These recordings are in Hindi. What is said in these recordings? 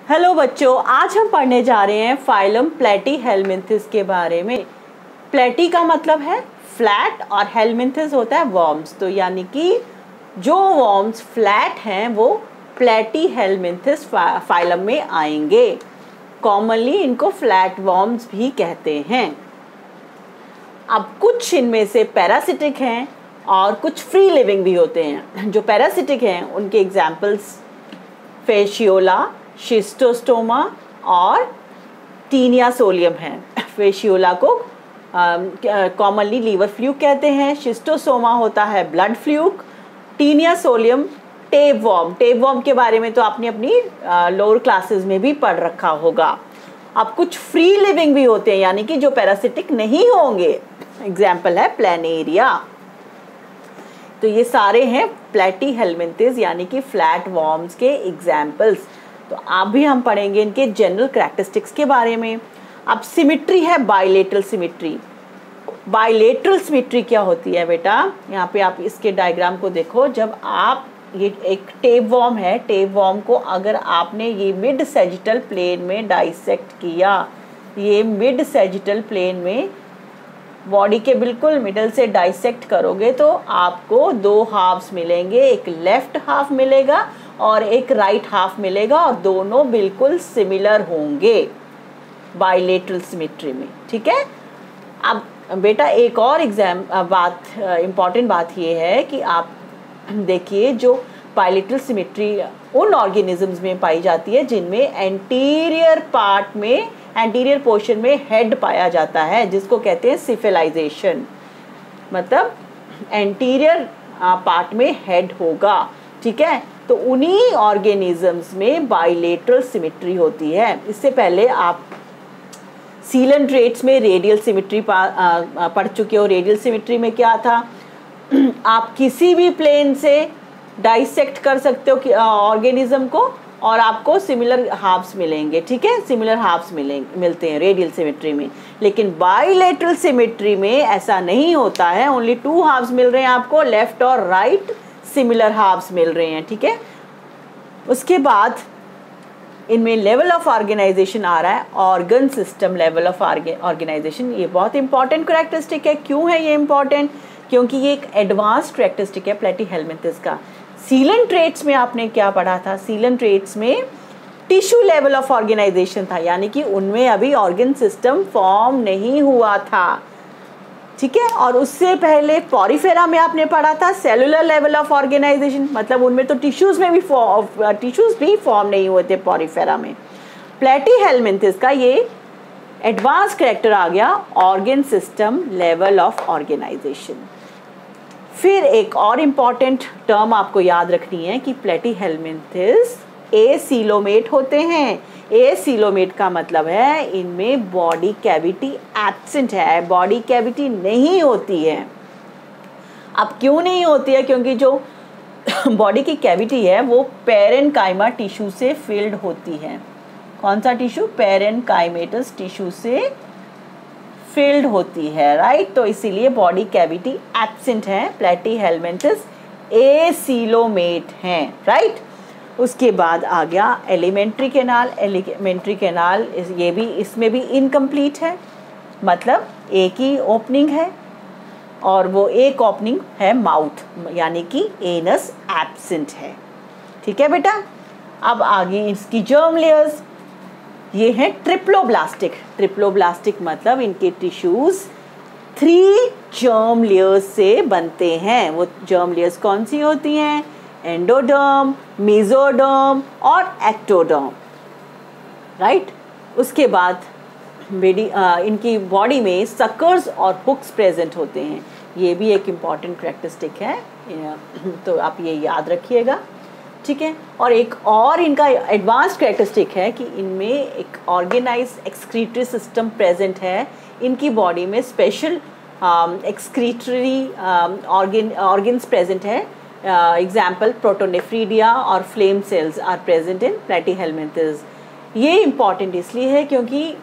हेलो बच्चों, आज हम पढ़ने जा रहे हैं फाइलम प्लेटीहेलमिन्थेस के बारे में। प्लेटी का मतलब है फ्लैट और हेलमिन्थेस होता है वर्म्स। तो यानी कि जो वर्म्स फ्लैट हैं वो प्लेटीहेलमिन्थेस फाइलम में आएंगे। कॉमनली इनको फ्लैट वर्म्स भी कहते हैं। अब कुछ इनमें से पैरासिटिक हैं और कुछ फ्री लिविंग भी होते हैं। जो पैरासिटिक हैं उनके एग्जाम्पल्स फेशियोला, शिस्टोस्टोमा और टीनिया सोलियम है। फेशियोला को कॉमनली लीवर फ्लूक कहते हैं, शिस्टोसोमा होता है blood fluke, Taenia solium tapeworm. Tapeworm के बारे में तो आपने अपनी लोअर क्लासेस में भी पढ़ रखा होगा। अब कुछ फ्री लिविंग भी होते हैं यानी कि जो पैरासिटिक नहीं होंगे। एग्जाम्पल है प्लेनेरिया। तो ये सारे हैं प्लेटीहेलमिन्थेस यानी कि फ्लैट वर्म्स के एग्जाम्पल्स। तो आप भी हम पढ़ेंगे इनके जनरल कैरेक्टरिस्टिक्स के बारे में। अब सिमिट्री है बाइलेटरल सिमिट्री। बाइलेटरल सिमिट्री क्या होती है बेटा? यहाँ पे आप इसके डायग्राम को देखो। जब आप ये एक टेपवर्म है, टेपवर्म को अगर आपने ये मिड सैजिटल प्लेन में डाइसेक्ट किया, ये मिड सैजिटल प्लेन में बॉडी के बिल्कुल मिडल से डाइसेक्ट करोगे तो आपको दो हाफ्स मिलेंगे, एक लेफ्ट हाफ मिलेगा और एक राइट हाफ मिलेगा और दोनों बिल्कुल सिमिलर होंगे बाइलेटरल सिमिट्री में। ठीक है। अब बेटा एक और इम्पॉर्टेंट बात ये है कि आप देखिए जो बाइलेटरल सिमिट्री उन ऑर्गेनिजम्स में पाई जाती है जिनमें एंटीरियर पोर्शन में हेड पाया जाता है, जिसको कहते हैं सिफिलाइजेशन। मतलब एंटीरियर पार्ट में हेड होगा। ठीक है। तो उन्हीं ऑर्गेनिजम्स में बाइलेटरल सिमिट्री होती है। इससे पहले आप सीलेंट्रेट्स में रेडियल सिमिट्री पढ़ चुके हो। रेडियल सिमिट्री में क्या था? आप किसी भी प्लेन से डाइसेक्ट कर सकते हो ऑर्गेनिज्म को और आपको सिमिलर हाफ्स मिलेंगे। ठीक है, सिमिलर हाफ्स मिलते हैं रेडियल सिमिट्री में। लेकिन बाइलेटरल सिमिट्री में ऐसा नहीं होता है। ओनली टू हाफ्स मिल रहे हैं आपको, लेफ्ट और राइट सिमिलर हाफ्स मिल रहे हैं। ठीक है। उसके बाद इनमें लेवल ऑफ ऑर्गेनाइजेशन आ रहा है, organ system level of organisation. ये बहुत इंपॉर्टेंट कैरेक्टरिस्टिक है। क्यों है ये इंपॉर्टेंट? क्योंकि ये एक एडवांस्ड कैरेक्टरिस्टिक है प्लेटीहेलमिन्थेस का। सीलेंट्रेट्स में आपने क्या पढ़ा था? सीलेंट्रेट्स में टिश्यू लेवल ऑफ ऑर्गेनाइजेशन था, यानी कि उनमें अभी ऑर्गन सिस्टम फॉर्म नहीं हुआ था। ठीक है। और उससे पहले पॉरीफेरा में आपने पढ़ा था सेलुलर लेवल ऑफ ऑर्गेनाइजेशन, मतलब उनमें तो टिश्यूज भी फॉर्म नहीं हुए थे पॉरीफेरा में। प्लेटीहेलमिन्थेस का ये एडवांस कैरेक्टर आ गया, organ system level of organisation. फिर एक और इम्पॉर्टेंट टर्म आपको याद रखनी है कि प्लेटीहेलमिन्थेस एसीलोमेट होते हैं। एसीलोमेट का मतलब है इनमें बॉडी कैविटी एब्सेंट है, बॉडी कैविटी नहीं होती है। अब क्यों नहीं होती है? क्योंकि जो बॉडी की कैविटी है वो पेरेन्काइमा टिश्यू से फिल्ड होती है। कौन सा टिश्यू? पेरेन्काइमेटस टिश्यू से फिल्ड होती है, राइट। तो इसीलिए बॉडी कैविटी एब्सेंट है। प्लेटीहेलमिन्थेस एसीलोमेट हैं, राइट। उसके बाद आ गया एलिमेंट्री कैनाल। एलिमेंट्री कैनाल ये भी, इसमें भी इनकम्प्लीट है, मतलब एक ही ओपनिंग है और वो एक ओपनिंग है माउथ, यानी कि एनस एब्सेंट है। ठीक है बेटा। अब आगे इसकी जर्म लेयर्स, ये हैं ट्रिप्लोब्लास्टिक। ट्रिप्लोब्लास्टिक मतलब इनके टिश्यूज 3 जर्म लेयर्स से बनते हैं। वो जर्म लेयर्स कौन सी होती हैं? एंडोडर्म, मेसोडर्म और एक्टोडर्म, राइट। उसके बाद इनकी बॉडी में सकर्स और हुक्स प्रेजेंट होते हैं। ये भी एक इम्पॉर्टेंट कैरेक्टरिस्टिक है, तो आप ये याद रखिएगा। ठीक है। और एक और इनका एडवांस्ड कैरेक्टरिस्टिक है कि इनमें एक ऑर्गेनाइज्ड एक्सक्रीटरी सिस्टम प्रेजेंट है। इनकी बॉडी में स्पेशल एक्सक्रीटरी ऑर्गन्स प्रेजेंट है। एग्जाम्पल प्रोटोनेफ्रीडिया और flame cells are present in Platyhelminthes. ये इम्पॉर्टेंट इसलिए है क्योंकि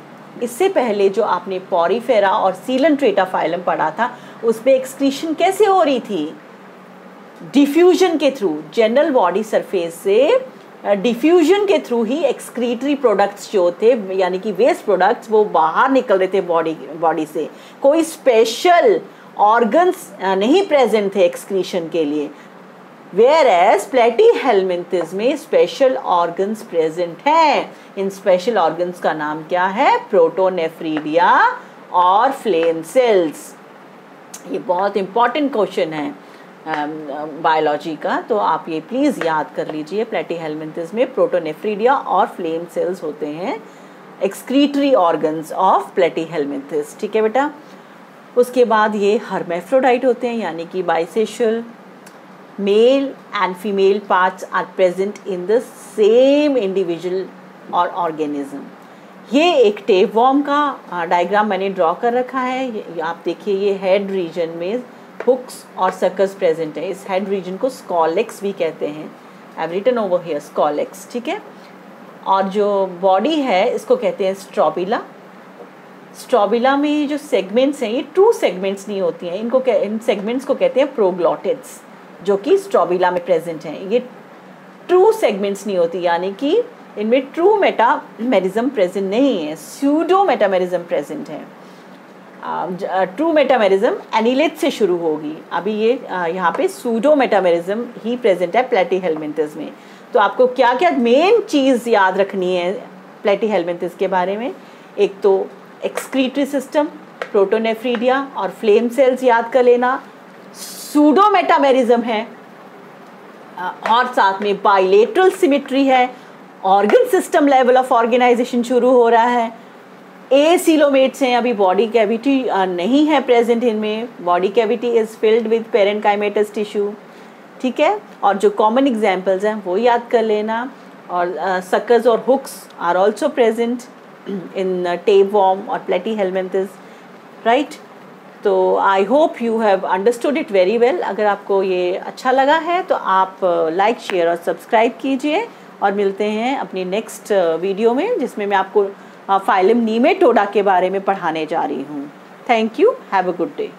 इससे पहले जो आपने पॉरीफेरा और सीलेंट्रेटा फाइलम पढ़ा था उसमें एक्सक्रीशन कैसे हो रही थी? डिफ्यूजन के थ्रू जनरल बॉडी सरफेस से डिफ्यूजन के थ्रू ही एक्सक्रीटरी प्रोडक्ट्स जो थे, यानी कि वेस्ट प्रोडक्ट्स, वो बाहर निकल रहे थे बॉडी से। कोई स्पेशल ऑर्गन्स नहीं प्रेजेंट थे एक्सक्रीशन के लिए। Whereas प्लेटीहेलमिंथेस में स्पेशल ऑर्गन्स प्रेजेंट हैं। इन स्पेशल ऑर्गन्स का नाम क्या है? प्रोटोनेफ्रीडिया और फ्लेम सेल्स। ये बहुत इंपॉर्टेंट क्वेश्चन है बायोलॉजी का, तो आप ये प्लीज़ याद कर लीजिए। प्लेटीहेलमिंथेस में प्रोटोनेफ्रीडिया और फ्लेम सेल्स होते हैं, एक्सक्रीटरी ऑर्गन्स ऑफ प्लेटीहेलमिंथेस। ठीक है बेटा। उसके बाद ये हर्मेफ्रोडाइट होते हैं, यानी कि bisexual. Male and female parts are present in the same individual और ऑर्गेनिज्म। ये एक टेपवॉर्म का डायग्राम मैंने ड्रॉ कर रखा है। आप देखिए, ये हेड रीजन में हुक्स और सकस प्रेजेंट है। इस हेड रीजन को स्कॉलेक्स भी कहते हैं। I have written over here scolex. ठीक है। और जो बॉडी है इसको कहते हैं स्ट्रोबिला। स्ट्रोबिला में जो सेगमेंट्स हैं ये ट्रू सेगमेंट्स नहीं होती हैं, इन सेगमेंट्स को कहते हैं प्रोग्लॉटिड्स, जो कि स्ट्रोबिला में प्रेजेंट हैं। ये ट्रू सेगमेंट्स नहीं होती, यानी कि इनमें ट्रू मेटामेरिज्म प्रेजेंट नहीं है, स्यूडो मेटामेरिज्म प्रेजेंट है। ट्रू मेटामेरिज्म एनिलेट से शुरू होगी। अभी ये यहाँ पे सूडो मेटामेरिज्म ही प्रेजेंट है प्लेटीहेलमिंथेस में। तो आपको क्या क्या मेन चीज़ याद रखनी है प्लेटीहेलमिंथेस के बारे में? एक तो एक्सक्रीटरी सिस्टम, प्रोटोनेफ्रीडिया और फ्लेम सेल्स याद कर लेना। सूडो मेटामेरिज्म है और साथ में बाइलेटरल सिमेट्री है। Organ system level of organisation शुरू हो रहा है। एसीलोमेट्स हैं, अभी बॉडी कैविटी नहीं है प्रेजेंट इनमें। Body cavity is filled with parenchymatous tissue. ठीक है। और जो कॉमन एग्जांपल्स हैं वो याद कर लेना। और सकर्स और hooks are also present in tapeworm और प्लेटीहेलमिंथेस, राइट। तो I hope you have understood it very well. अगर आपको ये अच्छा लगा है तो आप लाइक, शेयर और सब्सक्राइब कीजिए, और मिलते हैं अपनी नेक्स्ट वीडियो में, जिसमें मैं आपको फाइलम नीमेटोडा के बारे में पढ़ाने जा रही हूँ। Thank you. Have a good day.